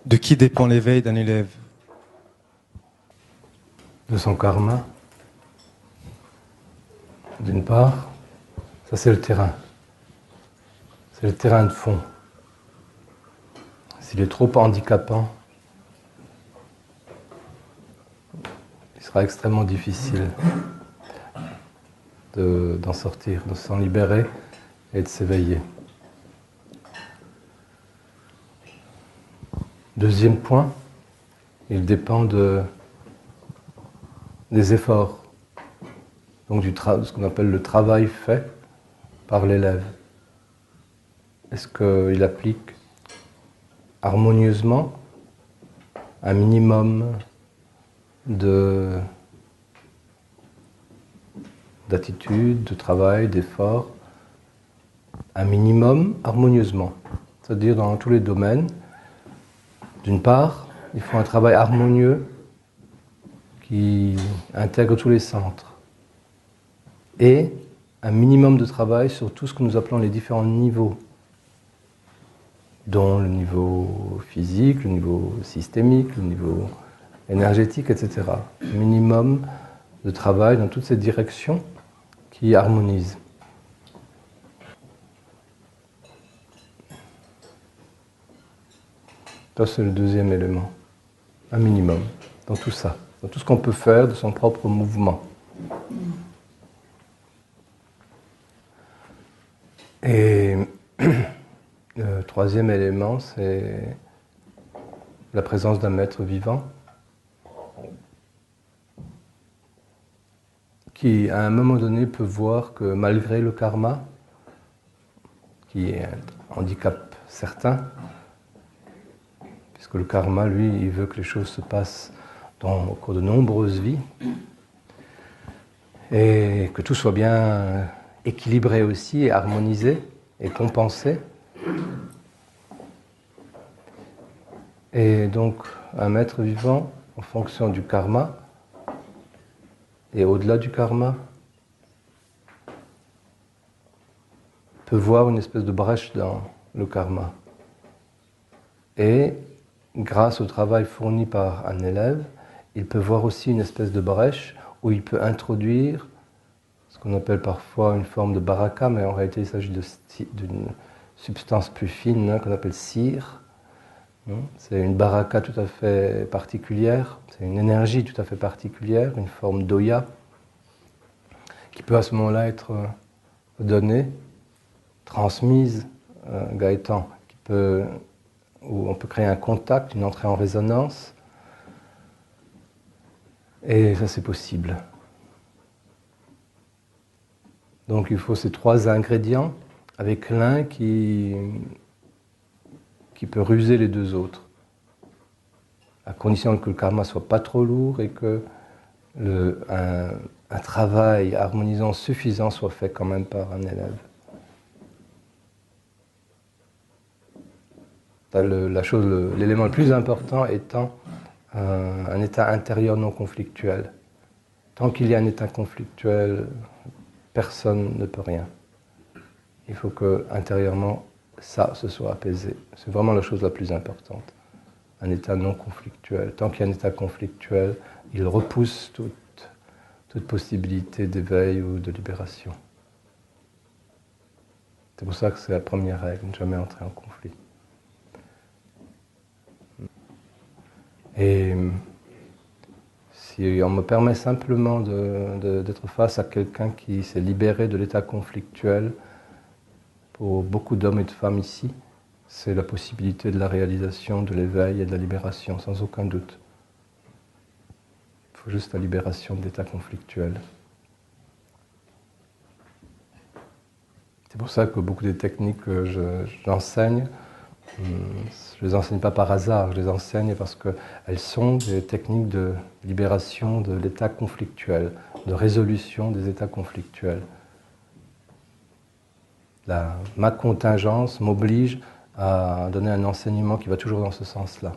De qui dépend l'éveil d'un élève? De son karma. D'une part, ça c'est le terrain. C'est le terrain de fond. S'il est trop handicapant, il sera extrêmement difficile d'en sortir, de s'en libérer et de s'éveiller. Deuxième point, il dépend des efforts, donc ce qu'on appelle le travail fait par l'élève. Est-ce qu'il applique harmonieusement un minimum d'attitude, de travail, d'effort, un minimum harmonieusement, c'est-à-dire dans tous les domaines. D'une part, il faut un travail harmonieux qui intègre tous les centres et un minimum de travail sur tout ce que nous appelons les différents niveaux, dont le niveau physique, le niveau systémique, le niveau énergétique, etc. Minimum de travail dans toutes ces directions qui harmonisent. Ça, c'est le deuxième élément. Un minimum dans tout ça, dans tout ce qu'on peut faire de son propre mouvement. Et le troisième élément, c'est la présence d'un maître vivant qui, à un moment donné, peut voir que malgré le karma, qui est un handicap certain, puisque le karma, lui, il veut que les choses se passent au cours de nombreuses vies, et que tout soit bien équilibré aussi, et harmonisé, et compensé. Et donc, un maître vivant, en fonction du karma, et au-delà du karma, peut voir une espèce de brèche dans le karma. Et grâce au travail fourni par un élève, il peut voir aussi une espèce de brèche où il peut introduire ce qu'on appelle parfois une forme de baraka, mais en réalité il s'agit d'une substance plus fine qu'on appelle cire. C'est une baraka tout à fait particulière, c'est une énergie tout à fait particulière, une forme d'oya, qui peut à ce moment-là être donnée, transmise, Gaëtan, où on peut créer un contact, une entrée en résonance, et ça c'est possible. Donc il faut ces trois ingrédients, avec l'un qui peut ruser les deux autres, à condition que le karma soit pas trop lourd et que un travail harmonisant suffisant soit fait quand même par un élève. L'élément le plus important étant un état intérieur non conflictuel. Tant qu'il y a un état conflictuel, personne ne peut rien. Il faut que intérieurement, ça se soit apaisé. C'est vraiment la chose la plus importante. Un état non conflictuel. Tant qu'il y a un état conflictuel, il repousse toute possibilité d'éveil ou de libération. C'est pour ça que c'est la première règle, ne jamais entrer en conflit. Et si on me permet simplement d'être face à quelqu'un qui s'est libéré de l'état conflictuel, pour beaucoup d'hommes et de femmes ici, c'est la possibilité de la réalisation de l'éveil et de la libération, sans aucun doute. Il faut juste la libération de l'état conflictuel. C'est pour ça que beaucoup des techniques que j'enseigne, je ne les enseigne pas par hasard, je les enseigne parce qu'elles sont des techniques de libération de l'état conflictuel, de résolution des états conflictuels. Ma contingence m'oblige à donner un enseignement qui va toujours dans ce sens-là.